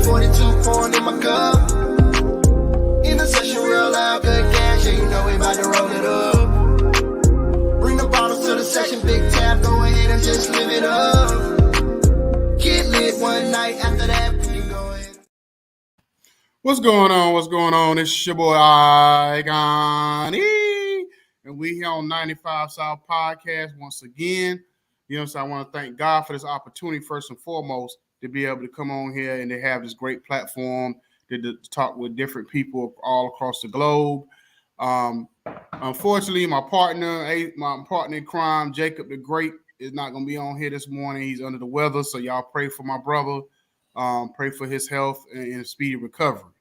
42 pouring in my cup. In the session real loud, good gas, yeah, you know we about to roll it up. Bring the bottles to the session, big tab, go ahead and just live it up. Get lit one night, after that, we can go ahead. What's going on? What's going on? It's your boy Icon E, and we here on 95 South Podcast once again. You know, so I want to thank God for this opportunity first and foremost to be able to come on here and to have this great platform to talk with different people all across the globe. Unfortunately, my partner in crime, Jacob the Great, is not going to be on here this morning. He's under the weather, so y'all pray for my brother. Pray for his health and speedy recovery.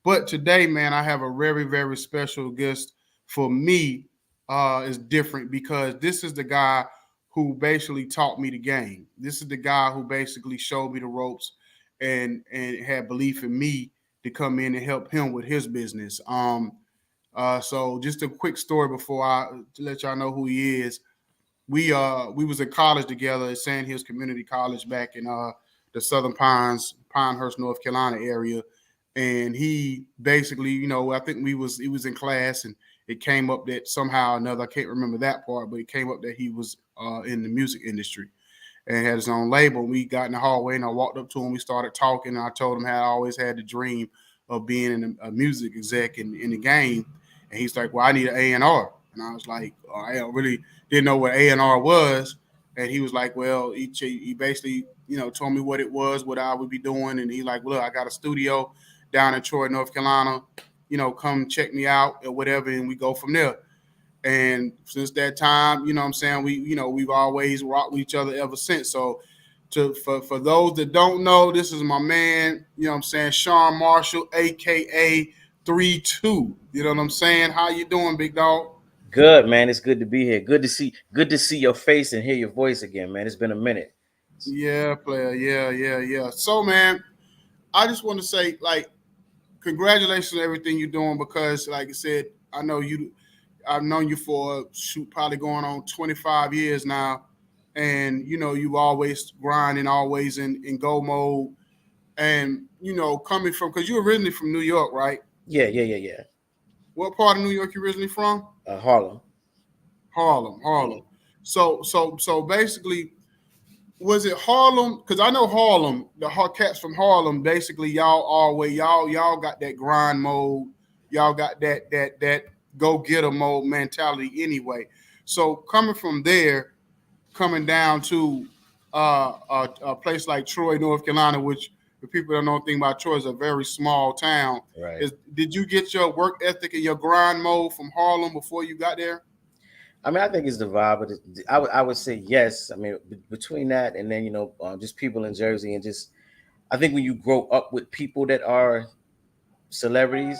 But today, man, I have a very, very special guest for me. Is different because this is the guy who basically taught me the game. This is the guy who basically showed me the ropes and had belief in me to come in and help him with his business. So just a quick story before I let y'all know who he is. We was in college together at Sand Hills Community College back in the Southern Pines, Pinehurst, North Carolina area. And he basically, you know, I think he was in class and it came up that somehow or another, I can't remember that part, but it came up that he was in the music industry and had his own label. We got in the hallway and I walked up to him. We started talking and I told him how I always had the dream of being a music exec in the game. And he's like, well, I need an A&R. And I was like, oh, I really didn't know what A&R was. And he was like, well, he basically, you know, told me what it was, what I would be doing. And he's like, well, look, I got a studio down in Troy, North Carolina, you know, come check me out or whatever, and we go from there. And since that time, you know what I'm saying, we've always rocked with each other ever since. So for those that don't know, this is my man, you know what I'm saying, Sean Marshall, aka 3-2. You know what I'm saying? How you doing, big dog? Good, man. It's good to be here. Good to see your face and hear your voice again, man. It's been a minute. Yeah, player. Yeah. So, man, I just want to say, like, congratulations on everything you're doing because, like I said, I've known you for probably going on 25 years now, and you know you always grinding, always in go mode, and you know coming from because you're originally from New York, right? Yeah. What part of New York you originally from? Harlem. Harlem. So basically, was it Harlem? Because I know Harlem, the cats from Harlem. Basically, y'all got that grind mode. Y'all got that go getter mode mentality anyway. So coming from there, coming down to a place like Troy, North Carolina, which for people that don't know anything about Troy is a very small town. Right. Did you get your work ethic and your grind mode from Harlem before you got there? I mean, I think it's the vibe, but I would say yes. I mean, between that and then just people in Jersey and just I think when you grow up with people that are celebrities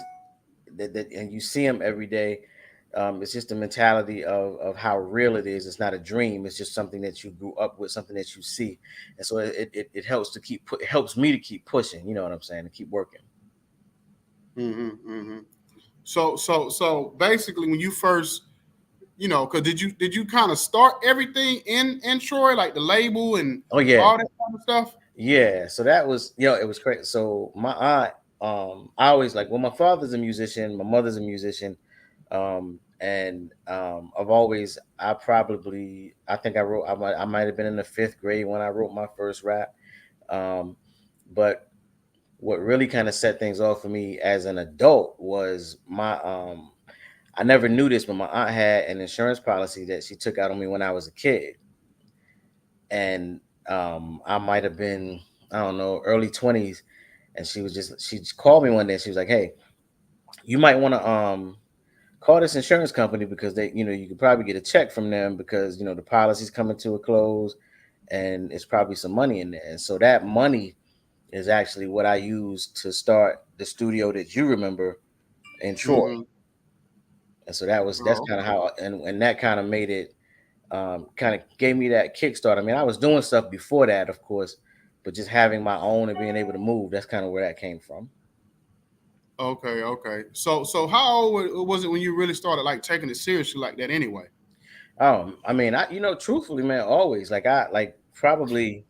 that and you see them every day, it's just the mentality of how real it is. It's not a dream. It's just something that you grew up with, something that you see, and so it helps it helps me to keep pushing. You know what I'm saying? To keep working. Mm-hmm. So basically, when you first, you know, because did you kind of start everything in Troy, like the label and all that kind of stuff? Yeah. So that was it was crazy. So my aunt, I always like, well, my father's a musician, my mother's a musician, and I've always I think I might have been in the 5th grade when I wrote my first rap, but what really kind of set things off for me as an adult was my I never knew this, but my aunt had an insurance policy that she took out on me when I was a kid. And I might have been, I don't know, early 20s. And she called me one day and she was like, hey, you might want to call this insurance company because they, you could probably get a check from them because, the policy's coming to a close and it's probably some money in there. And so that money is actually what I used to start the studio that you remember in Troy. Mm-hmm. And so that's kind of how, and that kind of made it, kind of gave me that kickstart. I mean, I was doing stuff before that, of course, but just having my own and being able to move, that's kind of where that came from. Okay. So how old was it when you really started like taking it seriously like that anyway? I mean, truthfully, man, always probably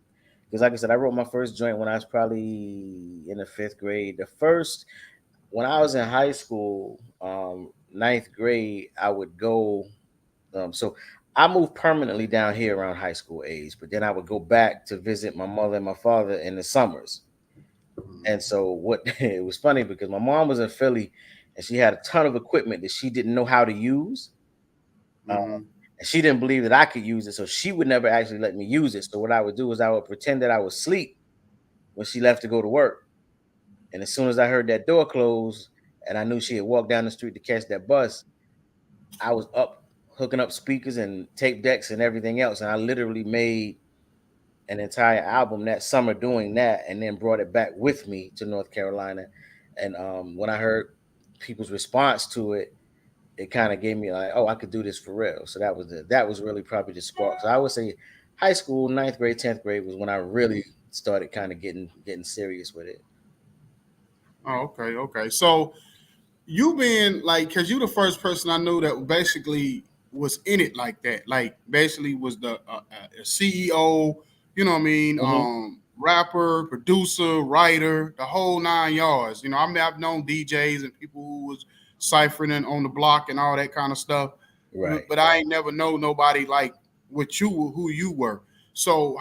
because like I said, I wrote my first joint when I was probably in the fifth grade. The first when I was in high school, ninth grade, I would go. So I moved permanently down here around high school age, but then I would go back to visit my mother and my father in the summers. And so what it was funny because my mom was in Philly and she had a ton of equipment that she didn't know how to use. Mhm. And she didn't believe that I could use it. So she would never actually let me use it. So what I would do is I would pretend that I was asleep when she left to go to work. And as soon as I heard that door close and I knew she had walked down the street to catch that bus, I was up hooking up speakers and tape decks and everything else. And I literally made an entire album that summer doing that and then brought it back with me to North Carolina. And when I heard people's response to it, it kind of gave me like, oh, I could do this for real. So that was really probably the spark. So I would say high school, ninth grade, 10th grade was when I really started kind of getting serious with it. Oh, okay, okay. So you been like, cause you the first person I knew that basically was in it like that. Like basically was the CEO. You know what I mean? Hmm. Rapper, producer, writer, the whole nine yards. You know, I mean, I've known DJs and people who was ciphering on the block and all that kind of stuff, Right. but I ain't never know nobody like what you who you were. So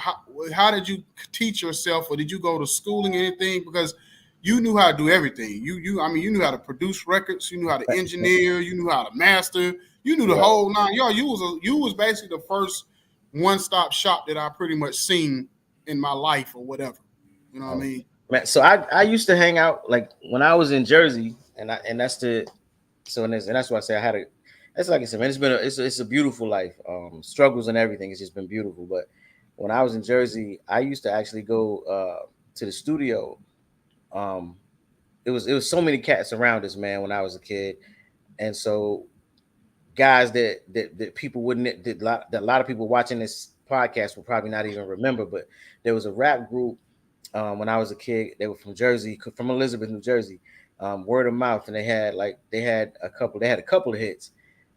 how did you teach yourself, or did you go to schooling or anything? Because you knew how to do everything. I mean, you knew how to produce records, you knew how to engineer, you knew how to master, you knew the Right. whole nine. Yo, you was basically the first one stop shop that I pretty much seen in my life or whatever. You know what I Oh, mean? man. So I used to hang out like when I was in Jersey, and that's the so and that's why I say I had a. That's like I said, man. It's a beautiful life. Struggles and everything. It's just been beautiful. But when I was in Jersey, I used to actually go to the studio. Um, it was so many cats around us, man. When I was a kid, and so guys that people wouldn't that a lot of people watching this podcast will probably not even remember, but there was a rap group when I was a kid. They were from Jersey, from Elizabeth, New Jersey. Word of mouth, and they had a couple of hits,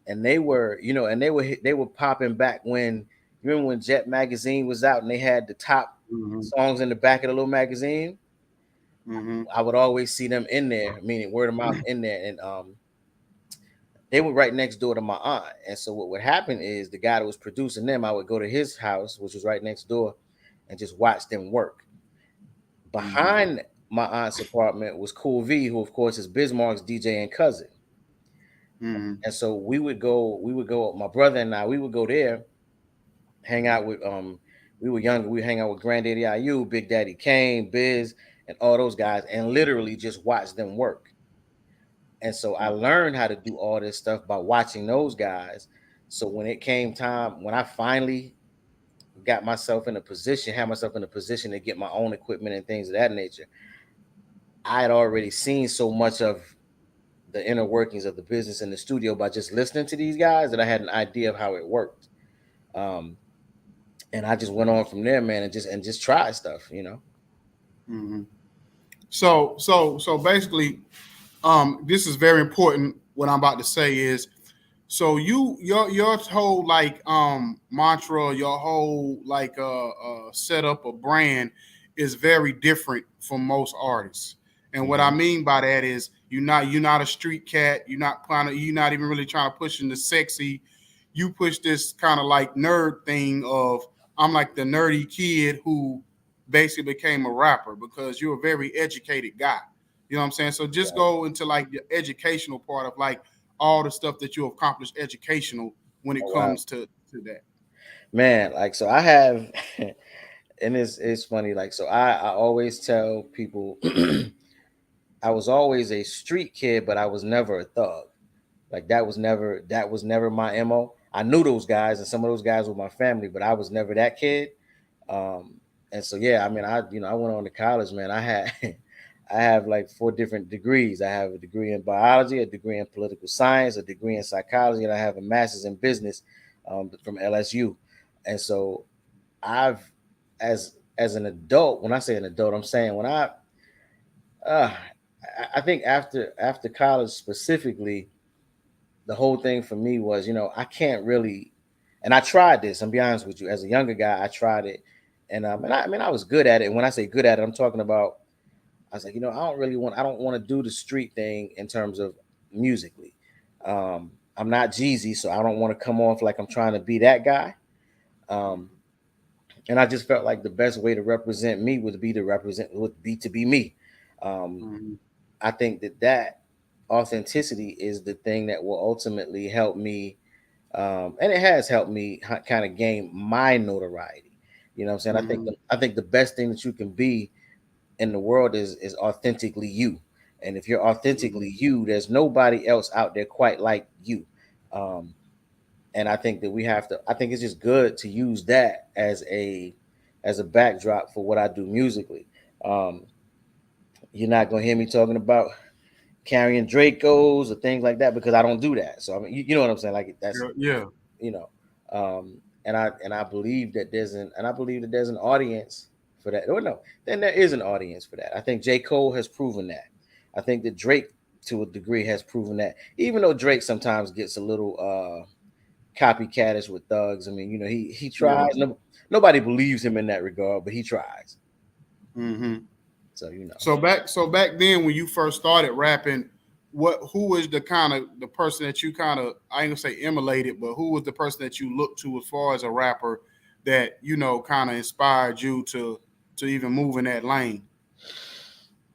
and they were they were popping back when you remember when Jet magazine was out and they had the top Mm-hmm. songs in the back of the little magazine. Mm-hmm. I would always see them in there, meaning word of mouth in there, and they were right next door to my aunt. And so what would happen is the guy that was producing them, I would go to his house, which was right next door, and just watch them work. Mm-hmm. Behind my aunt's apartment was Cool V, who of course is Bismarck's DJ and cousin. Mm-hmm. And so my brother and I, we would go there, hang out with we were younger, we would hang out with Granddaddy IU, Big Daddy Kane, Biz, and all those guys, and literally just watch them work. And so I learned how to do all this stuff by watching those guys. So when it came time, when I finally had myself in a position to get my own equipment and things of that nature, I had already seen so much of the inner workings of the business in the studio by just listening to these guys that I had an idea of how it worked. Um, and I just went on from there, man, and just try stuff. Mm-hmm. So basically, this is very important. What I'm about to say is, so your whole like mantra, your whole like setup of brand is very different from most artists. And what I Hmm. mean by that is you're not a street cat. You're not even really trying to push into sexy. You push this kind of like nerd thing of I'm like the nerdy kid who basically became a rapper because you're a very educated guy. You know what I'm saying? So just Right. go into like the educational part of like all the stuff that you accomplished educational when it Oh wow, comes to that. man! Like so, I have, and it's funny. Like so, I always tell people, I was always a street kid, but I was never a thug. Like that was never my mo. I knew those guys, and some of those guys were my family, but I was never that kid. And so yeah, I mean, I went on to college, man. I had I have like four different degrees. I have a degree in biology, a degree in political science, a degree in psychology, and I have a master's in business from LSU. And so I've as an adult, when I say an adult, I'm saying when uh, I think after college specifically, the whole thing for me was, I can't really, and I tried this. I'm be honest with you, as a younger guy, I tried it. I was good at it. And when I say good at it, I'm talking about, I was like, I don't want to do the street thing in terms of musically. I'm not Jeezy, so I don't want to come off like I'm trying to be that guy. Um, and I just felt like the best way to represent me would be to be me. Um, Mm-hmm. I think that authenticity is the thing that will ultimately help me, and it has helped me kind of gain my notoriety. You know what I'm saying? Mm-hmm. I think the best thing that you can be in the world is authentically you. And if you're authentically you, there's nobody else out there quite like you. Um, and I think that I think it's just good to use that as a backdrop for what I do musically. Um, you're not gonna hear me talking about carrying Dracos or things like that because I don't do that. So I mean, you know what I'm saying? Like that's Yeah. you know, and I believe that there's an audience for that. Or no, then there is an audience for that. I think J. Cole has proven that. I think that Drake to a degree has proven that. Even though Drake sometimes gets a little copycatish with thugs. I mean, he Yeah. tries. No, nobody believes him in that regard, but he tries. Mm-hmm. So So back then when you first started rapping, who was the person that you kind of, I ain't gonna say emulated, but who was the person that you looked to as far as a rapper that kind of inspired you to even move in that lane?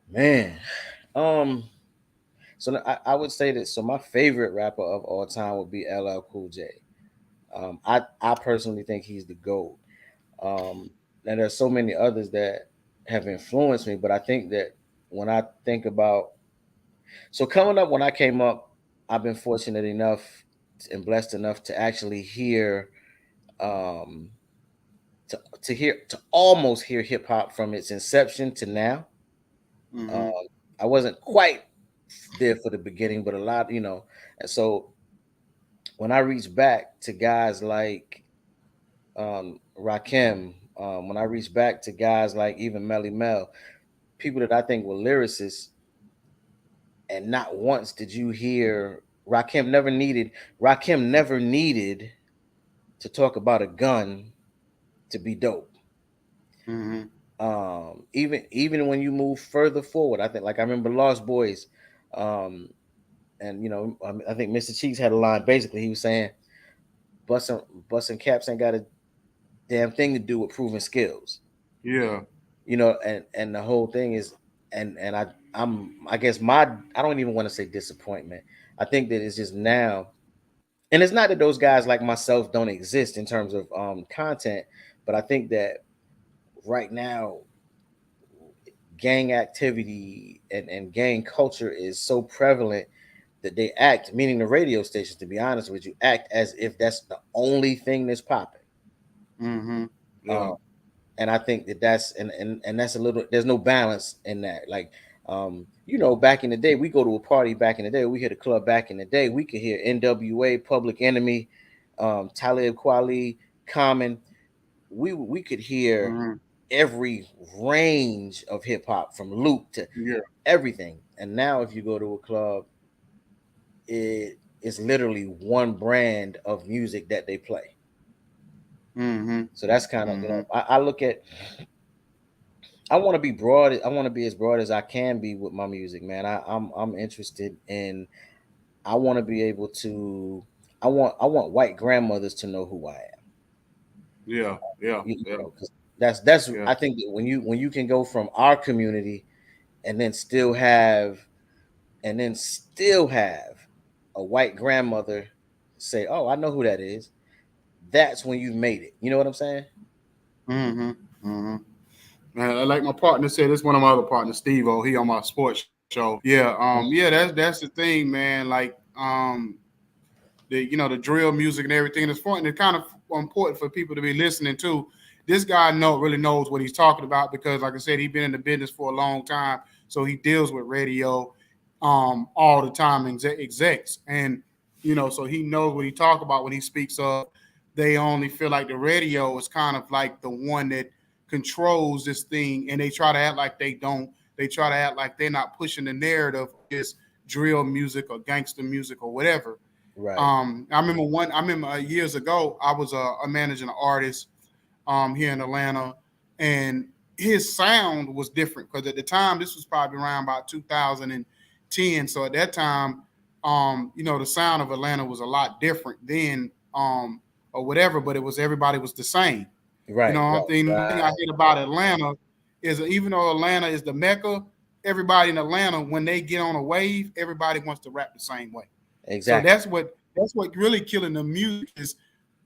man, um, so I would say that. So my favorite rapper of all time would be LL Cool J. I personally think he's the GOAT. Um, and there's so many others that have influenced me, but I think that when I think about so coming up when I came up, I've been fortunate enough and blessed enough to actually hear um to almost hear hip hop from its inception to now. Um, Mm-hmm. I wasn't quite there for the beginning, but a lot, and so when I reach back to guys like Rakim, when I reach back to guys like even Melly Mel, people that I think were lyricists, and not once did you hear Rakim never needed to talk about a gun to be dope. Mm-hmm. Even when you move further forward, I remember Lost Boys, um, and I think Mr. Cheeks had a line. Basically, he was saying, "Busting busting caps ain't got a damn thing to do with proving skills." Yeah. And the whole thing is, and I guess I don't even want to say disappointment. I think that it's just now, and it's not that those guys like myself don't exist in terms of content, but I think that right now gang activity and gang culture is so prevalent that they act, meaning the radio stations, to be honest with you, act as if that's the only thing that's popping. Mm-hmm. Um, Yeah. and I think that and that's a little. There's no balance in that. Like, back in the day, we go to a party. Back in the day, we hit a club. Back in the day, we could hear N.W.A., Public Enemy, Talib Kweli, Common. We could hear Mm-hmm. every range of hip hop from Luke to Yeah. everything. And now, if you go to a club, it is literally one brand of music that they play. Mm-hmm. So that's kind of, Mm-hmm. I look at, I want to be broad. I want to be as broad as I can be with my music, man. I'm interested in, I want to be able to, I want white grandmothers to know who I am. Yeah. Yeah. Yeah. 'Cause that's, Yeah. I think that when you can go from our community and then still have a white grandmother say, "Oh, I know who that is." That's when you've made it. You know what I'm saying? Mm-hmm. Mm-hmm. Like my partner said, it's one of my other partners, Steve O. He on my sports show. Yeah, yeah, that's the thing, man. Like, the drill music and everything. It's important. It's kind of important for people to be listening to. This guy really knows what he's talking about because, like I said, he's been in the business for a long time, so he deals with radio, all the time, execs, and so he knows what he talk about when he speaks of. They only feel like the radio is kind of like the one that controls this thing, and they try to act like they don't. They try to act like they're not pushing the narrative of just drill music or gangster music or whatever. Right. I remember years ago, I was a managing artist here in Atlanta. and his sound was different because at the time this was probably around about 2010. So at that time, the sound of Atlanta was a lot different then, or whatever. But it was everybody was the same. Right, One thing I hate about Atlanta is even though Atlanta is the mecca, everybody in Atlanta, when they get on a wave, everybody wants to rap the same way. exactly. So that's what really killing the music is.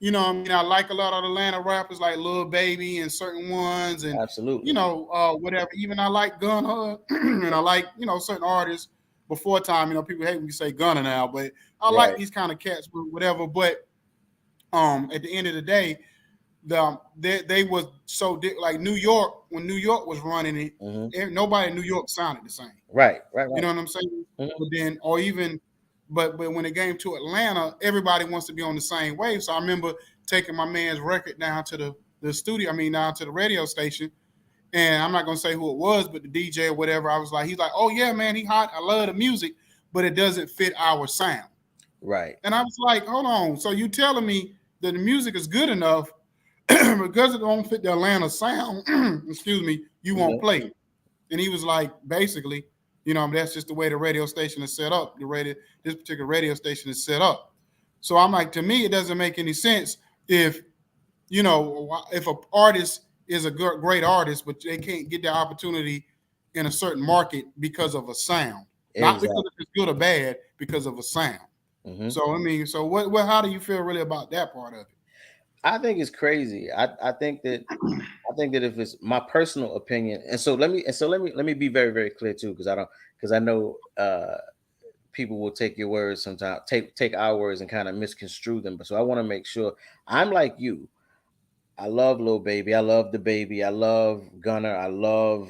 I like a lot of Atlanta rappers like Lil Baby and certain ones, and Absolutely. whatever. Even I like Gunna, and I like certain artists before time. People hate when you say Gunna now, but I like these kind of cats, whatever. But at the end of the day, they was so like New York, when New York was running it, nobody in New York sounded the same. Right. You know what I'm saying? But then, or even, but when it came to Atlanta, everybody wants to be on the same wave. So I remember taking my man's record down to the studio, down to the radio station, and I'm not gonna say who it was, but the DJ or whatever. I was like, he's like, oh yeah, man, he hot. I love the music, but it doesn't fit our sound. Right. And I was like, hold on. So you telling me that the music is good enough because it don't fit the Atlanta sound, excuse me, you won't play it. And he was like, basically, that's just the way the radio station is set up. This particular radio station is set up. So I'm like, to me, it doesn't make any sense if an artist is a great artist, but they can't get the opportunity in a certain market because of a sound, not because it's good or bad, because of a sound. So what? How do you feel really about that part of it? I think it's crazy. I think that if it's my personal opinion, and so let me be very, very clear too, because I know people will take your words sometimes, take our words and kind of misconstrue them. But so I want to make sure I'm like you. I love Lil Baby. I love the Baby. I love Gunner. I love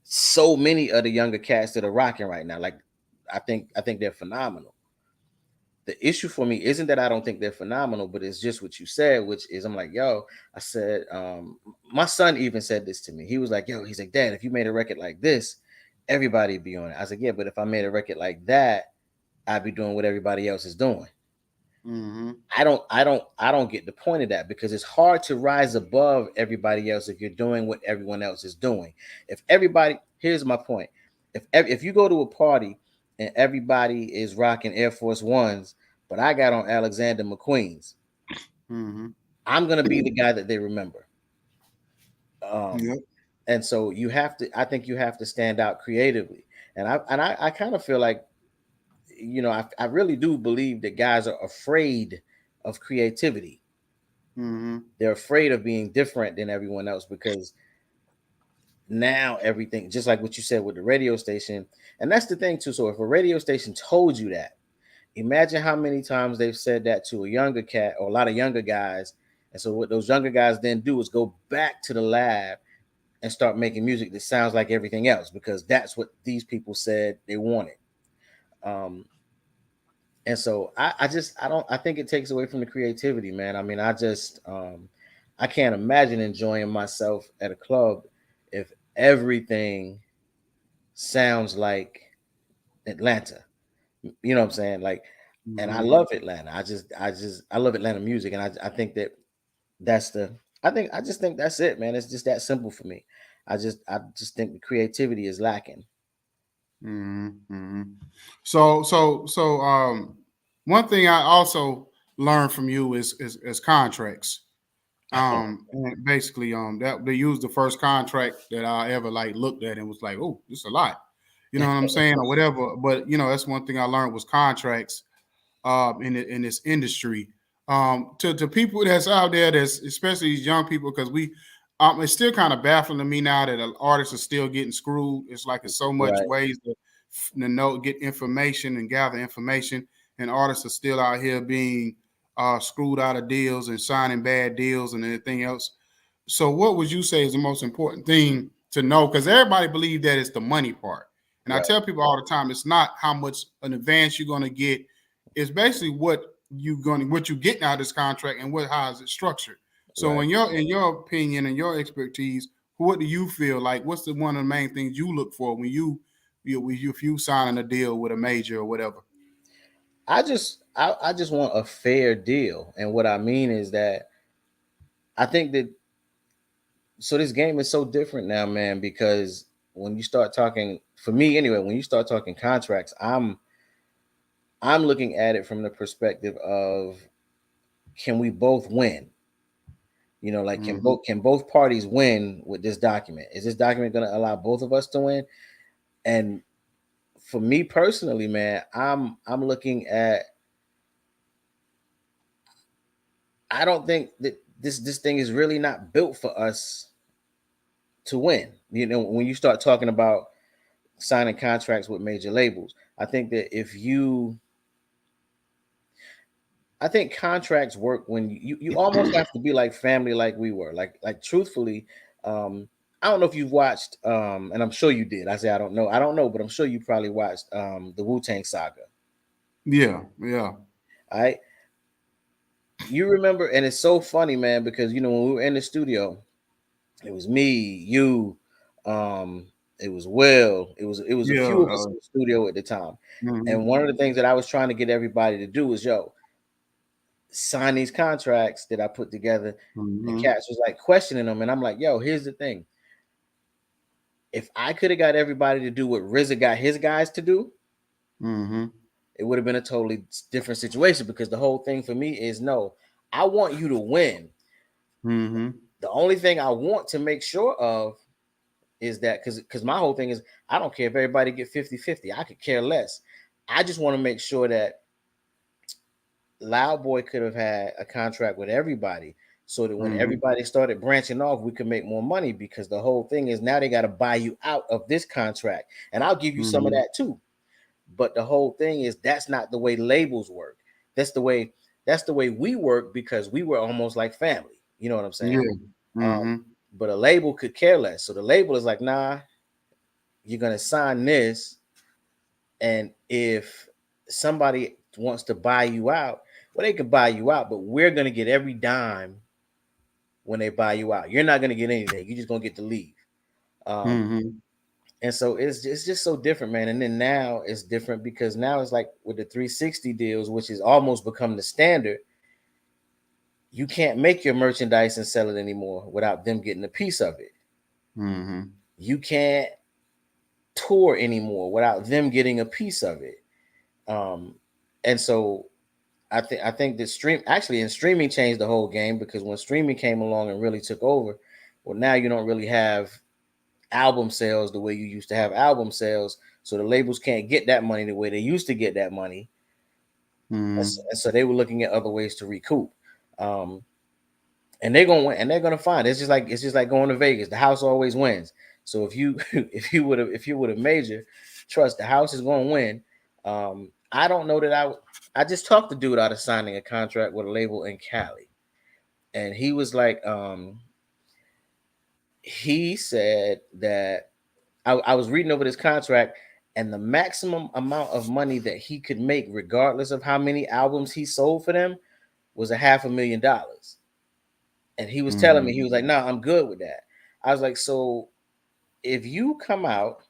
so many of the younger cats that are rocking right now. Like I think they're phenomenal. The issue for me isn't that I don't think they're phenomenal, but it's just what you said, which is I'm like, yo, I said, my son even said this to me. He was like, yo, he's like, Dad, if you made a record like this, everybody'd be on it. I was like, yeah, but if I made a record like that, I'd be doing what everybody else is doing. I don't get the point of that, because it's hard to rise above everybody else if you're doing what everyone else is doing. Here's my point. If you go to a party and everybody is rocking Air Force Ones, but I got on Alexander McQueen's, I'm gonna be the guy that they remember. And so I think you have to stand out creatively. And I kind of feel like, I really do believe that guys are afraid of creativity. They're afraid of being different than everyone else, because now everything, just like what you said with the radio station, and that's the thing too. So if a radio station told you that, imagine how many times they've said that to a younger cat or a lot of younger guys. And so what those younger guys then do is go back to the lab and start making music that sounds like everything else, because that's what these people said they wanted. And so I think it takes away from the creativity, man. I can't imagine enjoying myself at a club if everything sounds like Atlanta. You know what I'm saying? Like, and I love Atlanta. I love Atlanta music. And I think I just think that's it, man. It's just that simple for me. I just think the creativity is lacking. So one thing I also learned from you is contracts. Basically, that they used the first contract that I ever looked at and was like, oh, this is a lot. You know what I'm saying, or whatever. But that's one thing I learned was contracts in this industry. To people that's out there, that's especially these young people, because it's still kind of baffling to me now that artists are still getting screwed. It's like it's so much ways to get information and gather information, and artists are still out here being screwed out of deals and signing bad deals and everything else. So what would you say is the most important thing to know? Because everybody believes that it's the money part. And I tell people all the time, it's not how much an advance you're going to get. It's basically what you getting out of this contract and how is it structured. So in your opinion and your expertise, what do you feel like? What's one of the main things you look for when if you signing a deal with a major or whatever? I just want a fair deal. And what I mean is that I think that so this game is so different now, man, because when you start talking, for me anyway, when you start talking contracts, I'm looking at it from the perspective of, can we both win? You know, like, Mm-hmm. can both parties win with this document? Is this document going to allow both of us to win? And for me personally, man, I'm looking at, I don't think that this thing is really not built for us to win. You know, when you start talking about signing contracts with major labels, I think that I think contracts work when you almost have to be like family, like we were. Like truthfully, I don't know if you've watched, and I'm sure you did. I say I don't know, but I'm sure you probably watched the Wu-Tang Saga. Yeah, yeah. All right. You remember, and it's so funny, man, because you know, when we were in the studio, it was me, you, um, it was Will, it was a Yeah. few of us in the studio at the time. Mhm. And one of the things that I was trying to get everybody to do was, yo, sign these contracts that I put together. And Mhm. Cats was like questioning them, and I'm like, yo, here's the thing. If I could have got everybody to do what RZA got his guys to do, Mhm. it would have been a totally different situation, because the whole thing for me is, no, I want you to win. Mhm. The only thing I want to make sure of is that, because my whole thing is, I don't care if everybody get 50-50. I could care less. I just want to make sure that Loud Boy could have had a contract with everybody, so that when Mhm. everybody started branching off, we could make more money, because the whole thing is, now they got to buy you out of this contract, and I'll give you some of Mhm. that too. But the whole thing is, that's not the way labels work. That's the way we work, because we were almost like family. You know what I'm saying? Yeah. Um, Mhm. but a label could care less. So the label is like, nah, you're gonna sign this, and if somebody wants to buy you out, well, they can buy you out, but we're gonna get every dime when they buy you out. You're not gonna get anything. You're just gonna get to leave. Um, Mhm. and so it's just so different, man. And then now it's different, because now it's like with the 360 deals, which has almost become the standard. You can't make your merchandise and sell it anymore without them getting a piece of it. Mhm. You can't tour anymore without them getting a piece of it. Um, and so I think that streaming changed the whole game, because when streaming came along and really took over, well, now you don't really have album sales the way you used to have album sales. So the labels can't get that money the way they used to get that money. Mhm. And so they were looking at other ways to recoup. Um, and they're gonna win, and they're gonna find it's just like going to Vegas. The house always wins. So if you if you would have major, trust the house is gonna win. I don't know that I just talked to dude out of signing a contract with a label in Cali, and he was like, he said that I was reading over this contract, and the maximum amount of money that he could make, regardless of how many albums he sold for them, was $500,000. And he was telling me, Mhm. he was like, "No, nah, I'm good with that." I was like, "So if you come out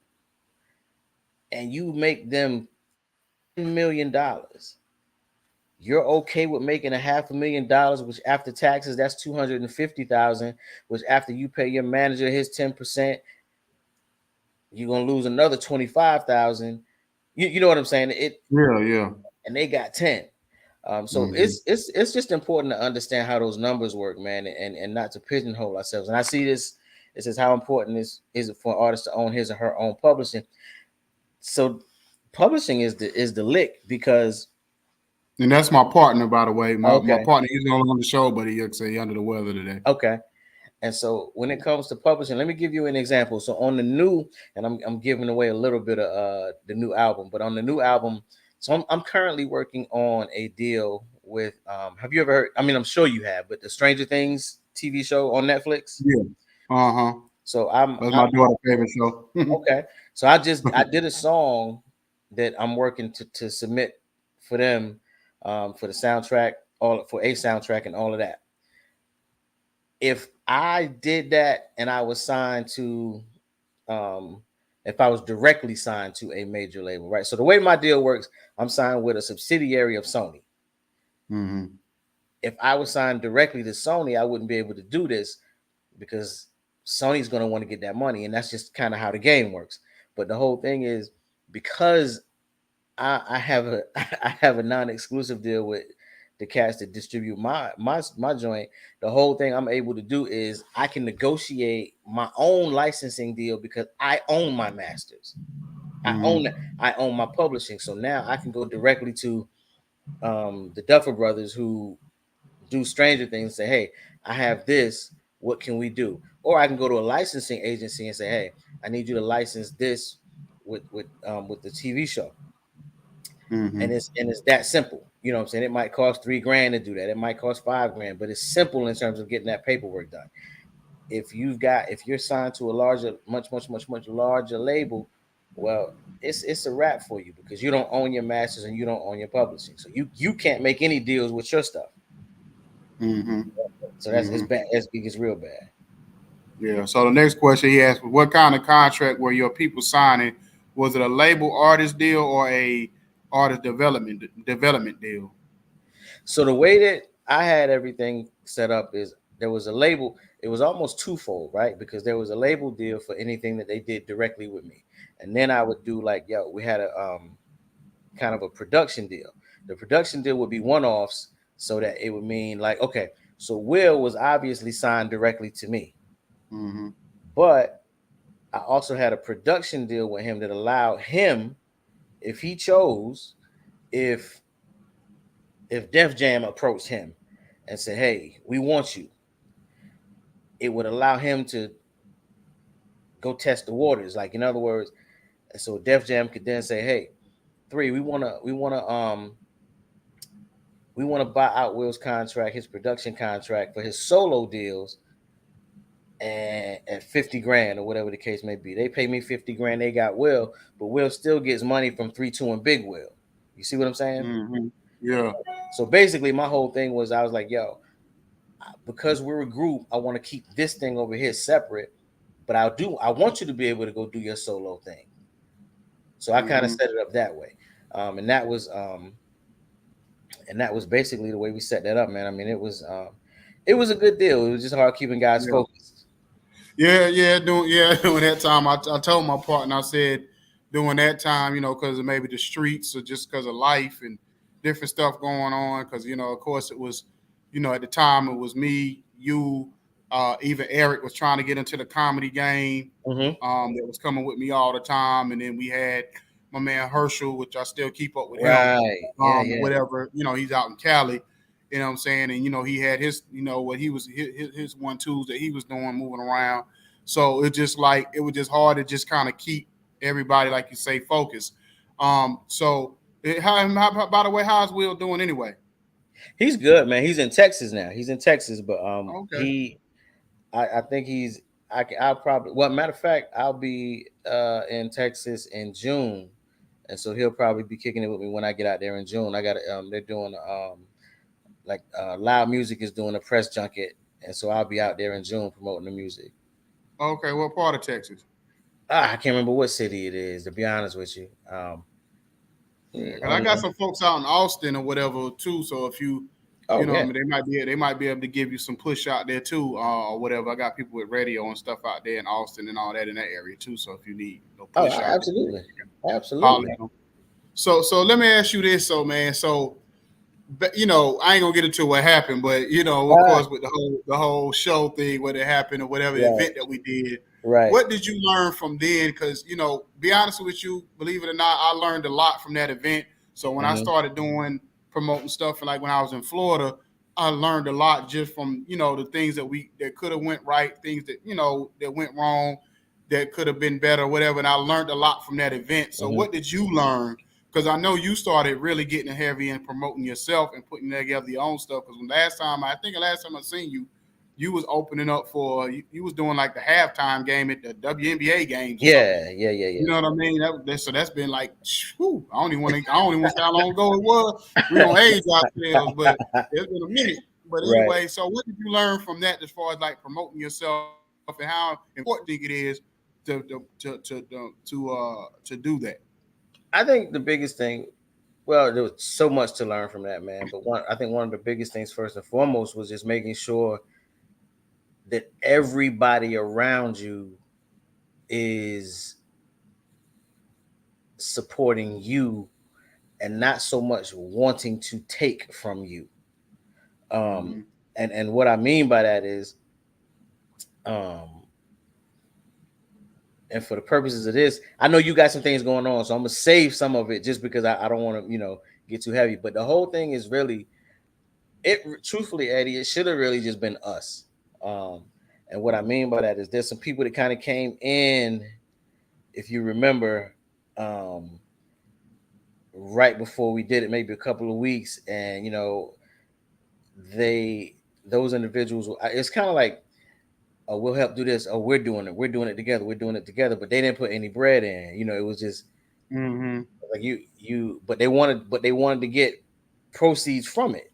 and you make them $10 million, you're okay with making $500,000, which after taxes, that's 250,000, which after you pay your manager his 10%, you're gonna lose another 25,000. You know what I'm saying? It Yeah, yeah. And they got 10. So Mhm. it's just important to understand how those numbers work, man, and not to pigeonhole ourselves. And I see this. It says, how important is it for an artist to own his or her own publishing? So publishing is the lick, because And that's my partner, by the way. My okay, partner, he's no longer on the show, but he say he under the weather today. okay. And so when it comes to publishing, let me give you an example. So on the new, and I'm giving away a little bit of the new album, but on the new album, so I'm currently working on a deal with have you ever heard, I mean, I'm sure you have, but the Stranger Things TV show on Netflix. Yeah. Uh-huh. So I'm That's my I'm daughter's favorite show. okay. So I did a song that I'm working to submit for them, for the soundtrack, all for a soundtrack and all of that. If I did that and I was signed to um if I was directly signed to a major label, right? So the way my deal works, I'm signed with a subsidiary of Sony. Mhm. If I was signed directly to Sony, I wouldn't be able to do this, because Sony's going to want to get that money, and that's just kind of how the game works. But the whole thing is because I have a I have a non-exclusive deal with the cats that distribute my joint. The whole thing I'm able to do is I can negotiate my own licensing deal because I own my masters. I own my publishing. So now I can go directly to the Duffer Brothers who do Stranger Things and say, hey, I have this. What can we do? Or I can go to a licensing agency and say, hey, I need you to license this with the TV show. And it's that simple. You know what I'm saying? It might cost $3,000 to do that. It might cost $5,000, but it's simple in terms of getting that paperwork done. If you're signed to a much larger label, well, it's a wrap for you because you don't own your masters and you don't own your publishing. So you can't make any deals with your stuff. So that's it's bad. It gets real bad. Yeah. So the next question he asked was, what kind of contract were your people signing? Was it a label artist deal or a artist development deal? So the way that I had everything set up is there was a label. It was almost twofold, right? Because there was a label deal for anything that they did directly with me, and then I would do like, we had a kind of a production deal. The production deal would be one-offs, so that it would mean like, okay, so Will was obviously signed directly to me, but I also had a production deal with him that allowed him, if he chose, if Def Jam approached him and said, hey, we want you, it would allow him to go test the waters. Like, in other words, and so Def Jam could then say, hey, 3, we want to buy out Will's contract, his production contract for his solo deals, and at $50,000 or whatever the case may be. They pay me $50,000, they got Will, but Will still gets money from 3-2 and Big Will. You see what I'm saying? Yeah. So basically, my whole thing was, I was like, because we're a group, I want to keep this thing over here separate, but I want you to be able to go do your solo thing. So I kind of set it up that way, and that was basically the way we set that up, man. I mean, it was a good deal. It was just hard keeping guys focused. During that time, I told my partner, I said, during that time, because of maybe the streets or just because of life and different stuff going on, because, of course it was, at the time it was me, you, even Eric was trying to get into the comedy game, that was coming with me all the time. And then we had my man Herschel, which I still keep up with him. Whatever, he's out in Cali. You know what I'm saying? And, he had his, what he was, his 1-2s that he was doing, moving around. So it was just hard to just kind of keep everybody, like you say, focused. So by the way, how's Will doing anyway? He's good, man. He's in Texas now. He's in Texas, but okay. I think I'll probably, well, matter of fact, I'll be in Texas in June. And so he'll probably be kicking it with me when I get out there in June. I got they're doing Loud Music is doing a press junket, and so I'll be out there in June promoting the music. Okay, what part of Texas? I can't remember what city it is, to be honest with you. I got some folks out in Austin or whatever too. So if you, I mean, they might be able to give you some push out there too, or whatever. I got people with radio and stuff out there in Austin and all that in that area too. So if you need push out, absolutely. So let me ask you this, man. So, I ain't gonna get into what happened, but of course, with the whole show thing, what happened or whatever event that we did. Right. What did you learn from then? Because, be honest with you, believe it or not, I learned a lot from that event. So when I started promoting stuff, and like when I was in Florida, I learned a lot just from, the things that could have went right, things that, that went wrong, that could have been better, whatever. And I learned a lot from that event. So what did you learn? Because I know you started really getting heavy in promoting yourself and putting together your own stuff. Because last time I seen you, you was opening up for, you was doing like the halftime game at the WNBA games. Yeah. You know what I mean? So that's been like, whew, I don't even want to say how long ago it was. We don't age ourselves, but it's been a minute. But anyway, So what did you learn from that as far as like promoting yourself and how important it is to do that? I think the biggest thing, well, there was so much to learn from that, man. But I think one of the biggest things, first and foremost, was just making sure that everybody around you is supporting you and not so much wanting to take from you. Mhm. And what I mean by that is, um, and for the purposes of this, I know you got some things going on, so I'm gonna save some of it just because I don't want to, get too heavy. But the whole thing is really it. Truthfully, Eddie, it should have really just been us. Um, and what I mean by that is there's some people that kind of came in, if you remember, um, right before we did it, maybe a couple of weeks, and they those individuals. It's kind of like, oh, we'll help do this. Oh, we're doing it together. We're doing it together. But they didn't put any bread in. It was just Mhm. like but they wanted to get proceeds from it.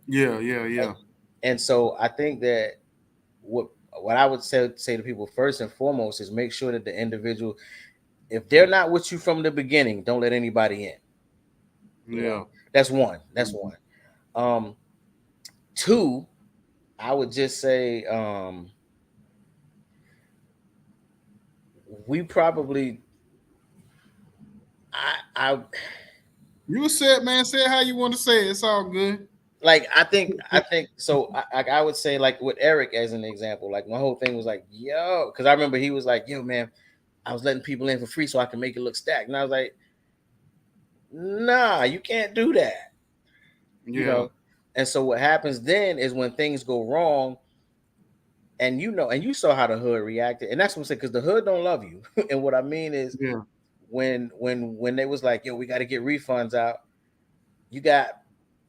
Yeah, yeah, yeah. And so I think that what what I would say to people first and foremost is make sure that the individual, if they're not with you from the beginning, don't let anybody in. Yeah. That's one. That's Mhm. one. Um, Two, I would just say we probably I You said, man, say it how you want to say it. It's all good. like I think so. I would say, like, with Eric as an example, like my whole thing was like, yo, because I remember he was like, yo, man, I was letting people in for free so I can make it look stacked, and I was like, nah, you can't do that, you Yeah. know. And so what happens then is when things go wrong, and you saw how the hood reacted, and that's what I'm saying, because the hood don't love you. And what I mean is, Yeah. when they was like, yo, we got to get refunds out, you got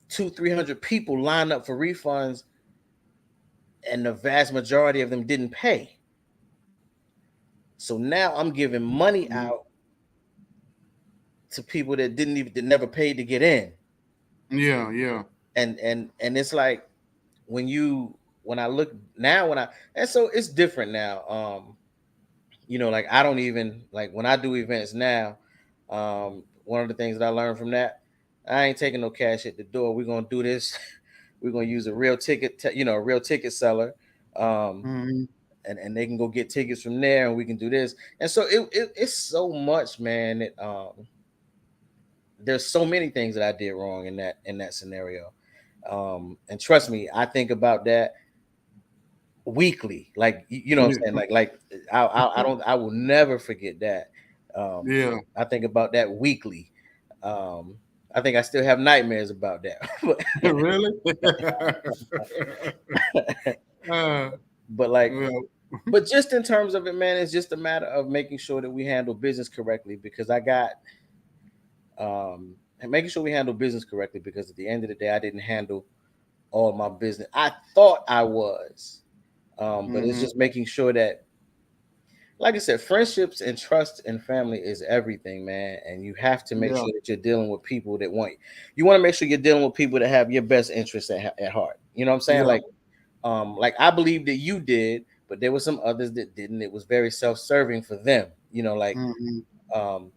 200-300 people lined up for refunds, and the vast majority of them didn't pay. So now I'm giving money Mhm. out to people that never paid to get in. Yeah, yeah. And it's like, when I look now, and so it's different now. Like, I don't even, like, when I do events now, one of the things that I learned from that, I ain't taking no cash at the door. We're gonna do this. We're gonna use a real ticket, a real ticket seller. Um, Mhm. and they can go get tickets from there, and we can do this. And so it's so much, man, that there's so many things that I did wrong in that scenario. And trust me, I think about that weekly. Like, you know what I'm Yeah. saying? Like I will never forget that. Um, Yeah. I think about that weekly. Um, I think I still have nightmares about that. Really? uh, But like, well, but just in terms of it, man, it's just a matter of making sure that we handle business correctly, because and making sure we handle business correctly, because at the end of the day, I didn't handle all my business. I thought I was, but it's mhm. just making sure that, like I said, friendships and trust and family is everything, man. And you have to make Yeah. sure that you're dealing with people that you want to make sure you're dealing with people that have your best interests at heart. You know what I'm saying? Yeah. Like I believe that you did, but there were some others that didn't. It was very self-serving for them, Mhm. um,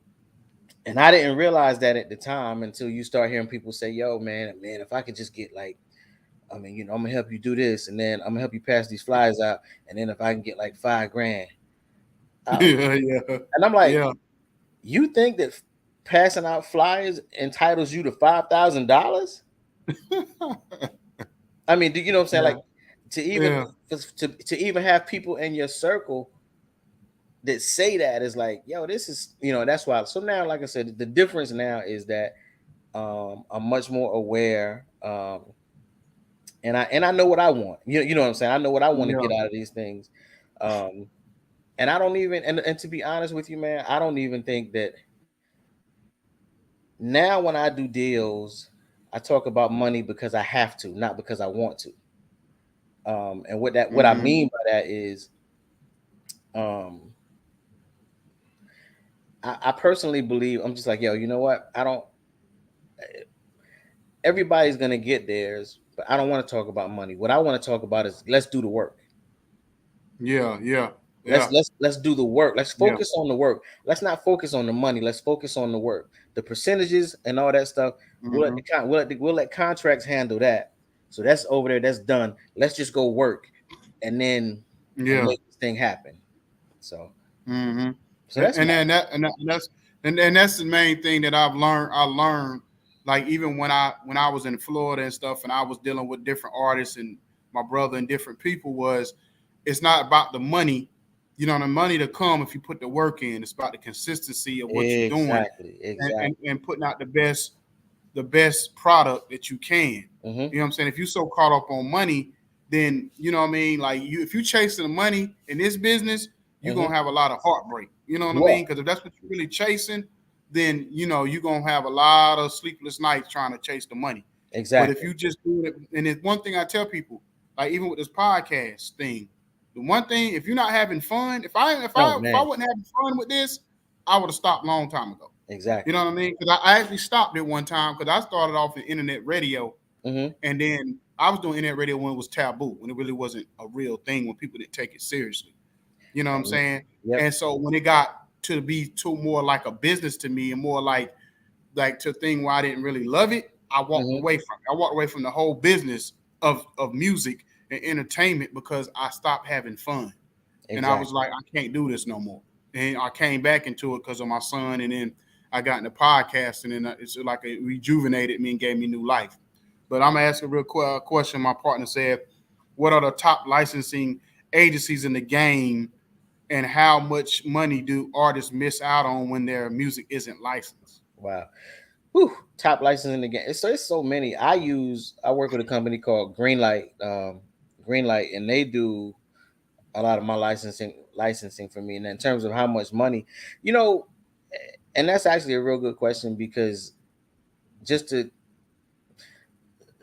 and I didn't realize that at the time until you start hearing people say, "Yo, man, if I could just get, like, I mean, I'm gonna help you do this, and then I'm gonna help you pass these flyers out, and then if I can get like $5,000," um, Yeah, yeah. and I'm like, Yeah. you think that passing out flyers entitles you to $5,000? I mean, do you know what I'm saying? Yeah. Like, to even Yeah. to even have people in your circle that say that is like, yo, this is, that's why. So now, like I said, the difference now is that I'm much more aware, and I know what I want. You know what I'm saying? I know what I want to Yeah. get out of these things. Um, and I don't even, and to be honest with you, man, I don't even think that now when I do deals, I talk about money because I have to, not because I want to. And what I Mhm. mean by that is, um, I personally believe, I'm just like, yo, you know what? I don't. Everybody's gonna get theirs, but I don't want to talk about money. What I want to talk about is, let's do the work. Yeah. Yeah. Let's Yeah. let's let's do the work. Let's Yeah. focus on the work. Let's not focus on the money. Let's focus on the work. The percentages and all that stuff. Mhm. We'll let contracts handle that. So that's over there. That's done. Let's just go work. and then and Yeah. make this thing happen. So Mm-hmm. so that's And my then that's the main thing that I've learned. I learned like even when I was in Florida and stuff, and I was dealing with different artists and my brother and different people was it's not about the money. You know, the money to come if you put the work in. It's about the consistency of what you're doing exactly, and putting out the best product that you can. hmm You know what I'm saying? If you're so caught up on money, then you know what I mean. Like if you chasing the money in this business, you're hmm gonna have a lot of heartbreak. You know what I Yeah, mean? Because if that's what you're really chasing, then you're gonna have a lot of sleepless nights trying to chase the money. But if exactly. you just do it, and it's one thing I tell people, like even with this podcast thing, the one thing if you're not having fun, if I if Oh I if I man, wasn't having fun with this, I would have stopped a long time ago. You exactly. know what I mean? Because I actually stopped it one time because I started off in internet radio, hmm and then I was doing internet radio when it was taboo, when it really wasn't a real thing, when people didn't take it seriously. You know what I'm And saying? yep. And so when it got to be too more like a business to me and more like to a thing where I didn't really love it, I walked hmm away from it. I walked away from the whole business of music and entertainment because I stopped having fun. And I was Exactly. like, I can't do this no more. And I came back into it because of my son, and then I got into podcasting, and it's like it rejuvenated me and gave me new life. But I'm gonna ask a real question. My partner said, "What are the top licensing agencies in the game, and how much money do artists miss out on when their music isn't licensed?" Wow. Whew, top licensing again. It's so many. I work with a company called Greenlight, Greenlight, and they do a lot of my licensing for me. And in terms of how much money, you know, and that's actually a real good question because just to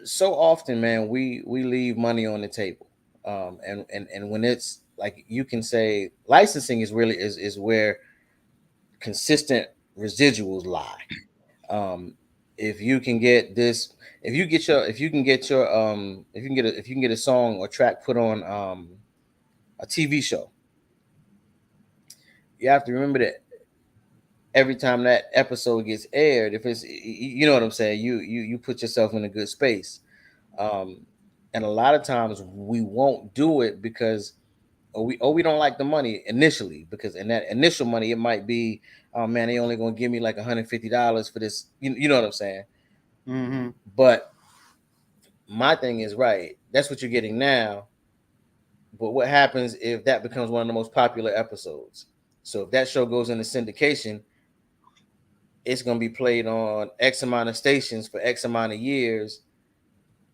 so often, man, we leave money on the table, and when it's like you can say licensing is really is where consistent residuals lie. Um, if you can get this, if you can get your if you can get a song or track put on a TV show, you have to remember that every time that episode gets aired, if it's you know what I'm saying, you put yourself in a good space. Um, and a lot of times we won't do it because we don't like the money initially because in that initial money it might be, oh man, they only gonna give me like $150 for this, you know what I'm saying. Mm-hmm. But my thing is, right, that's what you're getting now. But what happens if that becomes one of the most popular episodes? So if that show goes into syndication, it's going to be played on X amount of stations for X amount of years,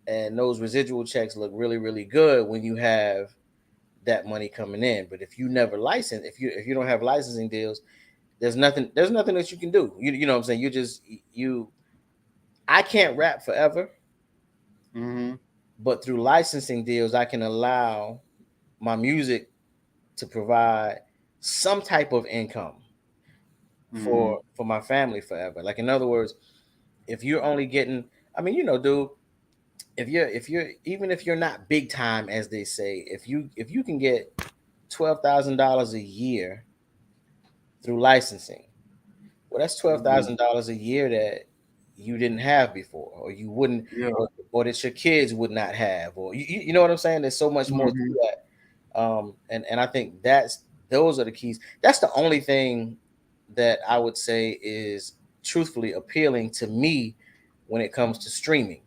and those residual checks look really, really good when you have that money coming in. But if you never license, if you don't have licensing deals, there's nothing that you can do. You know what I'm saying? You I can't rap forever, Mm-hmm. but through licensing deals, I can allow my music to provide some type of income Mm-hmm. for my family forever. Like in other words, if you're only getting, I mean, dude, if you're even if you're not big time as they say, if you can get $12,000 a year through licensing, well, that's twelve Mm-hmm. thousand dollars a year that you didn't have before, or you wouldn't, Yeah. or that your kids would not have, or you know what I'm saying. There's so much more to Mm-hmm. that, and I think those are the keys. That's the only thing that I would say is truthfully appealing to me when it comes to streaming.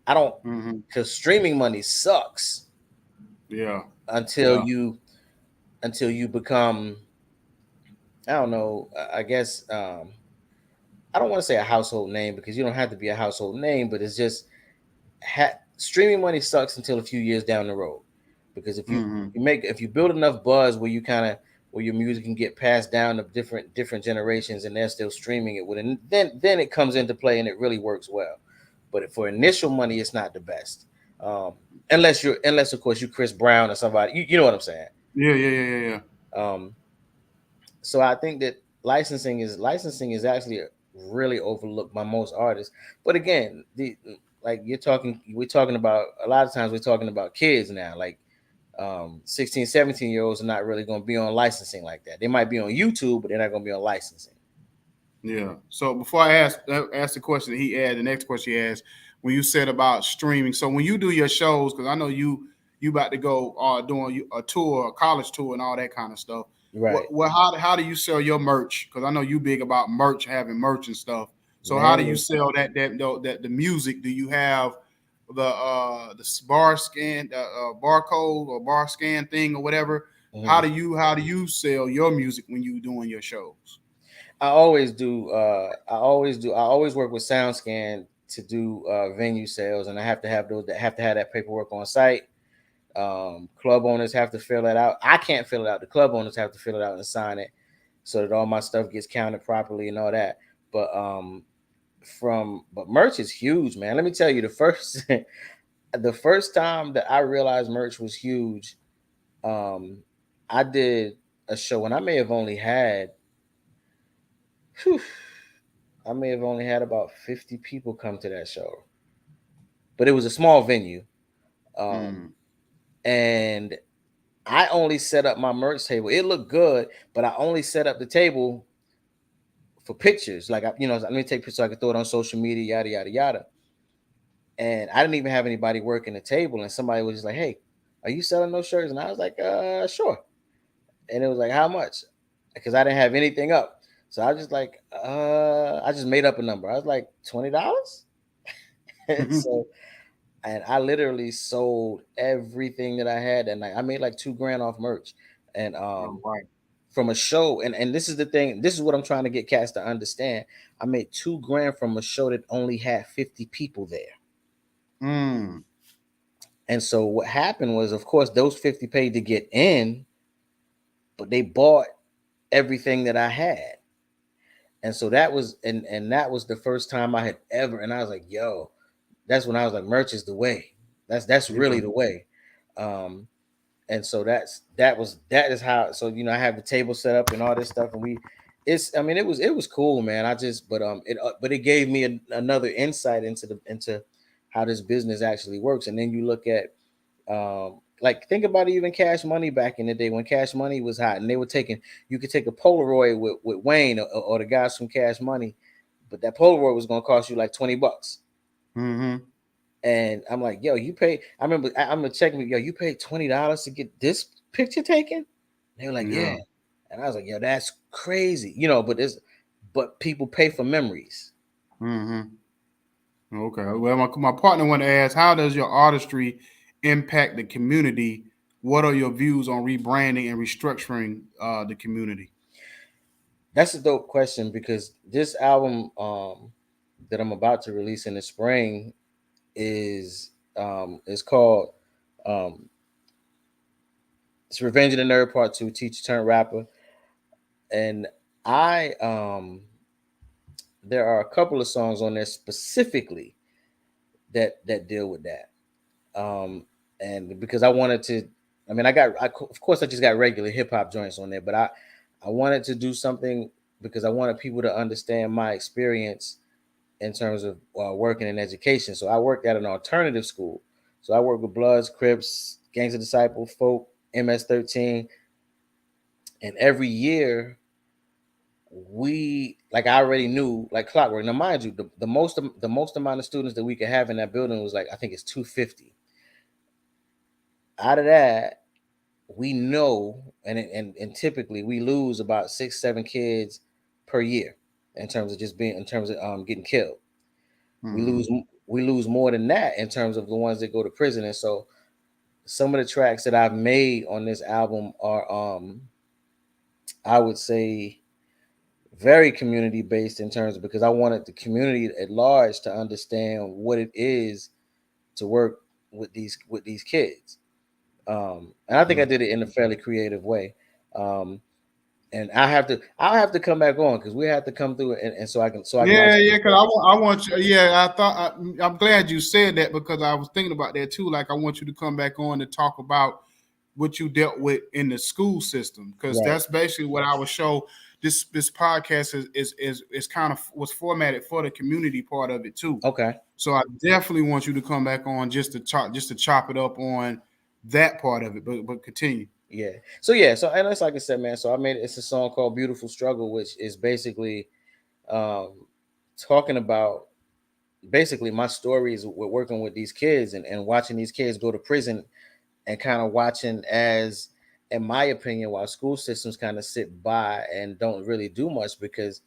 I don't, Mm-hmm. because streaming money sucks Yeah. until Yeah. you become, I don't know, I guess, I don't want to say a household name because you don't have to be a household name, but it's just streaming money sucks until a few years down the road. Because Mm-hmm. if you build enough buzz where you kind of where your music can get passed down to different generations and they're still streaming it with, and then it comes into play and it really works well. But for initial money, it's not the best. Um, unless of course you Chris Brown or somebody, you know what I'm saying. Yeah. Yeah. Yeah. Yeah. Yeah. Um, so I think that licensing is actually really overlooked by most artists. But again, the like we're talking about, a lot of times we're talking about kids now, like 16, 17 year olds are not really going to be on licensing like that. They might be on YouTube, but they're not going to be on licensing. Yeah. So before I ask the question that he asked, the next question he asked, when you said about streaming. So when you do your shows, because I know you about to go doing a tour, a college tour, and all that kind of stuff. Right. How do you sell your merch? Because I know you big about merch, having merch and stuff. So how do you Man, sell that the music? Do you have the bar scan, barcode or bar scan thing or whatever? mhm. How do you sell your music when you doing your shows? I always do. I always work with SoundScan to do venue sales, and I have to have those that have to have that paperwork on site. Club owners have to fill that out. I can't fill it out. The club owners have to fill it out and sign it, so that all my stuff gets counted properly and all that. But but merch is huge, man. Let me tell you, the first the first time that I realized merch was huge, um, I did a show, and whew, I may have only had about 50 people come to that show, but it was a small venue. Mm. And I only set up my merch table. It looked good, but I only set up the table for pictures. Like, let me take pictures so I can throw it on social media, yada, yada, yada. And I didn't even have anybody working the table. And somebody was just like, hey, are you selling those shirts? And I was like, sure. And it was like, how much? Because I didn't have anything up. So I was just like, I just made up a number. I was like, $20. So, and I literally sold everything that I had that night. I made like $2,000 off merch. And Oh, right. from a show, and this is the thing, this is what I'm trying to get cats to understand. I made $2,000 from a show that only had 50 people there. Mm. And so what happened was, of course, those 50 paid to get in, but they bought everything that I had. And so that was that was the first time I had ever, and I was like, yo, that's when I was like, merch is the way. That's Yeah. really the way. And so that is how, so I have the table set up and all this stuff, and it was cool, man. But it gave me another insight into how this business actually works. And then you look at like, think about even Cash Money back in the day when Cash Money was hot, and you could take a Polaroid with Wayne or the guys from Cash Money, but that Polaroid was going to cost you like $20. Mm-hmm. And I'm like, yo, you pay. I'm gonna check with yo, you paid $20 to get this picture taken? They were like, Yeah. yeah. And I was like, yo, that's crazy, but people pay for memories. Mm-hmm. Okay. Well, my partner wanted to ask, how does your artistry impact the community? What are your views on rebranding and restructuring the community? That's a dope question, because this album that I'm about to release in the spring is called um it's Revenge of the Nerd Part 2, Teacher Turned Rapper. And I there are a couple of songs on there specifically that deal with that. And because I wanted to, of course I just got regular hip hop joints on there, but I wanted to do something because I wanted people to understand my experience in terms of working in education. So I worked at an alternative school. So I worked with Bloods, Crips, Gangs of Disciple, Folk, MS-13, and every year I already knew, like clockwork. Now, mind you, the most amount of students that we could have in that building was, like, I think it's 250. Out of that, we know, and typically we lose about 6-7 kids per year in terms of getting killed. We Mm-hmm. lose we lose more than that in terms of the ones that go to prison. And so some of the tracks that I've made on this album are I would say very community based, in terms of, because I wanted the community at large to understand what it is to work with these kids. And I think I did it in a fairly creative way. And I'll have to come back on, because we have to come through it, and so I can Yeah, actually. yeah, because I want you. Yeah, I'm glad you said that, because I was thinking about that too. Like, I want you to come back on to talk about what you dealt with in the school system, because Right. that's basically what our show. This podcast is kind of was formatted for the community part of it too. Okay. So I definitely want you to come back on just to chop it up on that part of it. But continue. Yeah. So and that's, like I said, man. So it's a song called "Beautiful Struggle," which is basically um talking about basically my stories with working with these kids, and watching these kids go to prison, and kind of watching as, in my opinion, while school systems kind of sit by and don't really do much, because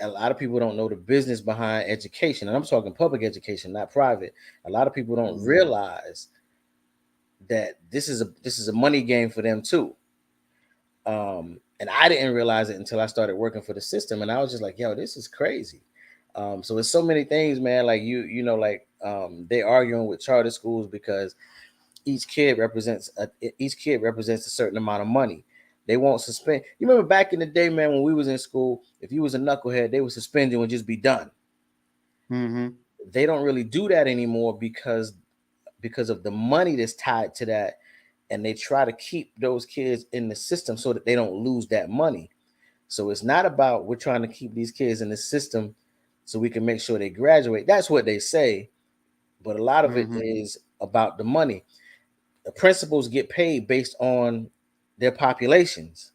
a lot of people don't know the business behind education, and I'm talking public education, not private. A lot of people don't realize that this is a money game for them too. And I didn't realize it until I started working for the system, and I was just like, "Yo, this is crazy." So it's so many things, man. Like they arguing with charter schools because each kid represents a certain amount of money. They won't suspend. You remember back in the day, man, when we was in school, if you was a knucklehead, they would suspend you and just be done. Mm-hmm. They don't really do that anymore because of the money that's tied to that, and they try to keep those kids in the system so that they don't lose that money. So it's not about we're trying to keep these kids in the system so we can make sure they graduate. That's what they say, but a lot of it is about the money. The principals get paid based on their populations.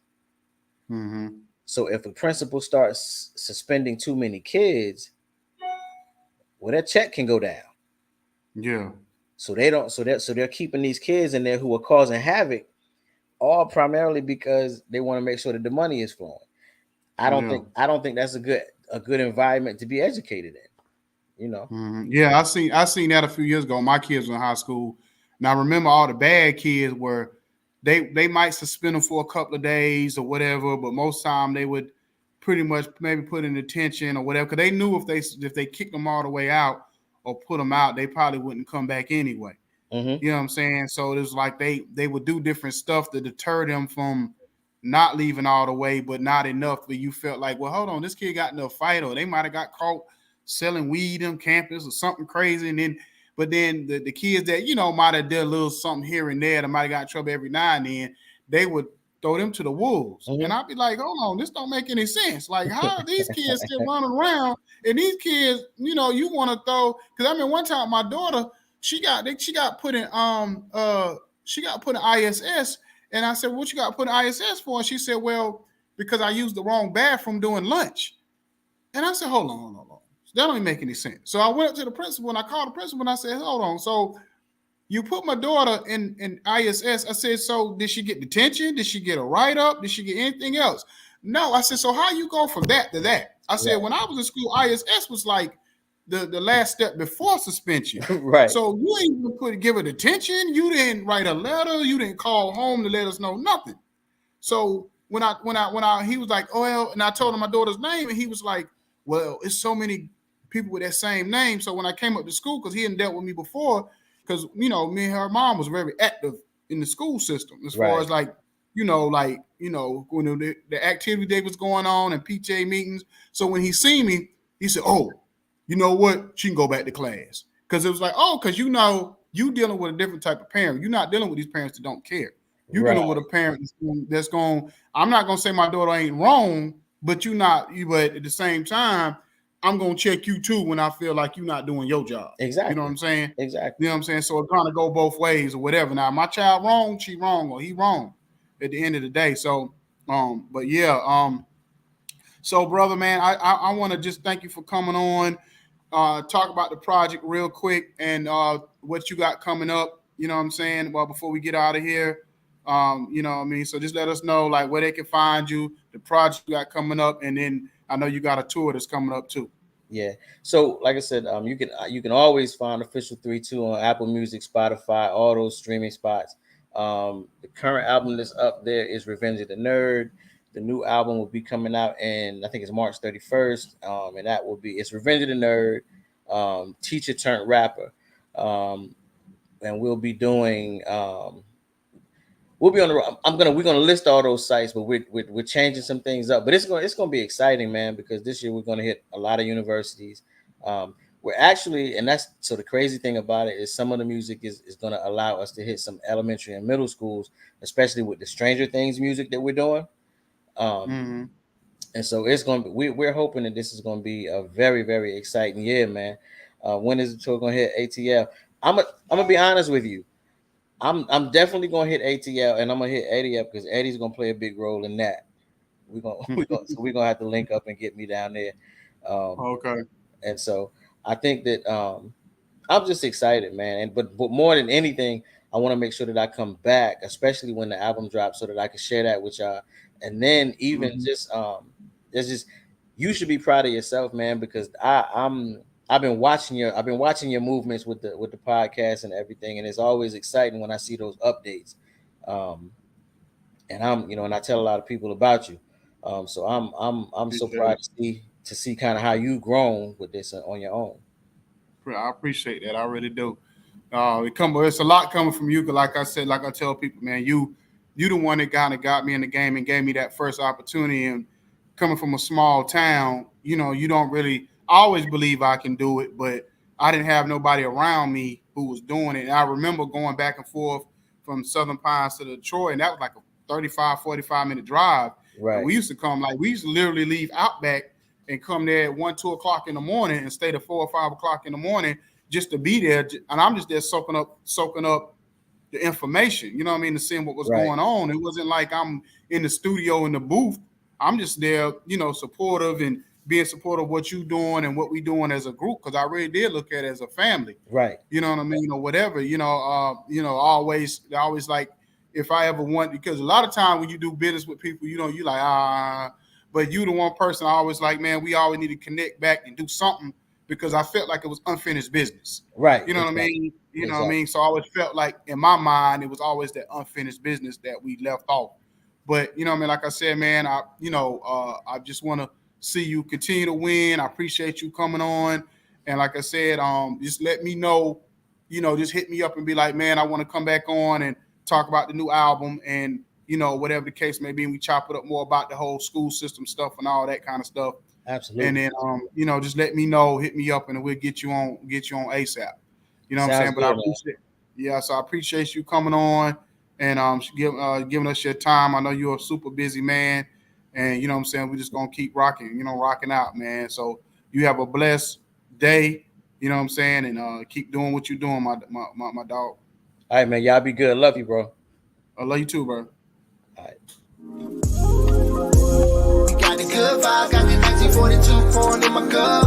Mm-hmm. So if a principal starts suspending too many kids, well, that check can go down. Yeah. So they're keeping these kids in there who are causing havoc, all primarily because they want to make sure that the money is flowing. I don't think that's a good environment to be educated in. Yeah, I seen that a few years ago. My kids were in high school. Now remember, all the bad kids were they might suspend them for a couple of days or whatever, but most time they would pretty much maybe put in detention or whatever, because they knew if they kicked them all the way out or put them out, they probably wouldn't come back anyway. You know what I'm saying? So it was like they would do different stuff to deter them from not leaving all the way, but not enough that you felt like, well, hold on, this kid got in a fight, or they might have got caught selling weed on campus or something crazy. And then, but then the kids that, might have did a little something here and there that might have got in trouble every now and then, they would throw them to the wolves. And I'd be like, hold on, this don't make any sense. Like, how are these kids still running around? And these kids, you want to throw, because I mean, one time my daughter, she got put in ISS, and I said, what you got put in ISS for? And she said, well, because I used the wrong bathroom during lunch. And I said, hold on. That don't even make any sense. So I went up to the principal and I called the principal and I said, hold on. So you put my daughter in ISS. I said, so did she get detention? Did she get a write-up? Did she get anything else? No. I said, so how you go from that to that? I said, when I was in school, ISS was like the last step before suspension. Right. So you ain't even give her detention. You didn't write a letter. You didn't call home to let us know nothing. So when he was like, oh, well, and I told him my daughter's name, and he was like, well, it's so many people with that same name. So when I came up to school, because he hadn't dealt with me before, because me and her mom was very active in the school system as far as when the activity day was going on and PTA meetings. So when he seen me, he said, oh, you know what? She can go back to class. Because it was like, oh, because you dealing with a different type of parent. You're not dealing with these parents that don't care. You're dealing with a parent that's going, I'm not going to say my daughter ain't wrong, but but at the same time, I'm going to check you too when I feel like you're not doing your job. Exactly. You know what I'm saying? Exactly. You know what I'm saying? So it's going to go both ways or whatever. Now, my child wrong, she wrong, or he wrong at the end of the day. So, but yeah. So brother, man, I want to just thank you for coming on, talk about the project real quick and what you got coming up. You know what I'm saying? Well, before we get out of here, you know what I mean? So just let us know like where they can find you, the project you got coming up, and then I know you got a tour that's coming up too. Yeah. So like I said, you can always find Official 32 on Apple Music, Spotify, all those streaming spots. The current album that's up there is Revenge of the Nerd. The new album will be coming out in, I think it's March 31st. And that will be, it's Revenge of the Nerd, teacher turned rapper. And we'll be doing we're gonna list all those sites, but we're changing some things up. But it's gonna be exciting, man, because this year we're gonna hit a lot of universities. We're actually, and that's so the crazy thing about it is some of the music is gonna allow us to hit some elementary and middle schools, especially with the Stranger Things music that we're doing. And so it's gonna be, we're hoping that this is gonna be a very, very exciting year, man. When is the tour gonna hit ATL? I'm gonna be honest with you. I'm definitely gonna hit ATL and I'm gonna hit Eddie up because Eddie's gonna play a big role in that. We're gonna have to link up and get me down there. Okay. And so I think that I'm just excited, man. But more than anything, I want to make sure that I come back, especially when the album drops, so that I can share that with y'all. And then even there's just, you should be proud of yourself, man, because I've been watching your movements with the podcast and everything, and it's always exciting when I see those updates. And and I tell a lot of people about you. So I'm so proud to see kind of how you grown with this on your own. I appreciate that. I really do. It's a lot coming from you. Cause like I said, like I tell people, man, you the one that kind of got me in the game and gave me that first opportunity. And coming from a small town, you don't really. I always believe I can do it, but I didn't have nobody around me who was doing it. And I remember going back and forth from Southern Pines to Detroit, and that was like a 35, 45-minute drive. Right. And we used to literally leave Outback and come there at 1, 2 o'clock in the morning and stay to 4 or 5 o'clock in the morning just to be there. And I'm just there soaking up the information, you know what I mean, to seeing what was going on. It wasn't like I'm in the studio in the booth. I'm just there, supportive and being supportive of what you doing and what we doing as a group, because I really did look at it as a family. Right. You know what I mean? Or whatever, always like, if I ever want, because a lot of time when you do business with people, you like, but you the one person I always like, man, we always need to connect back and do something, because I felt like it was unfinished business. Right. You know what I mean? You know what I mean? So I always felt like in my mind, it was always that unfinished business that we left off. But, you know what I mean? Like I said, man, I just want to see you continue to win. I appreciate you coming on. And like I said, just let me know, just hit me up and be like, man, I want to come back on and talk about the new album and, whatever the case may be. And we chop it up more about the whole school system stuff and all that kind of stuff. Absolutely. And then, just let me know, hit me up, and we'll get you on ASAP. You know what I'm saying? But I appreciate, so I appreciate you coming on and giving us your time. I know you're a super busy man, and you know what I'm saying, we're just gonna keep rocking out, man. So you have a blessed day, you know what I'm saying, and keep doing what you're doing, my dog. All right, man. Y'all be good. Love you, bro. I love you too, bro. All right. We got the good vibe, got the 1942 pouring in my cup.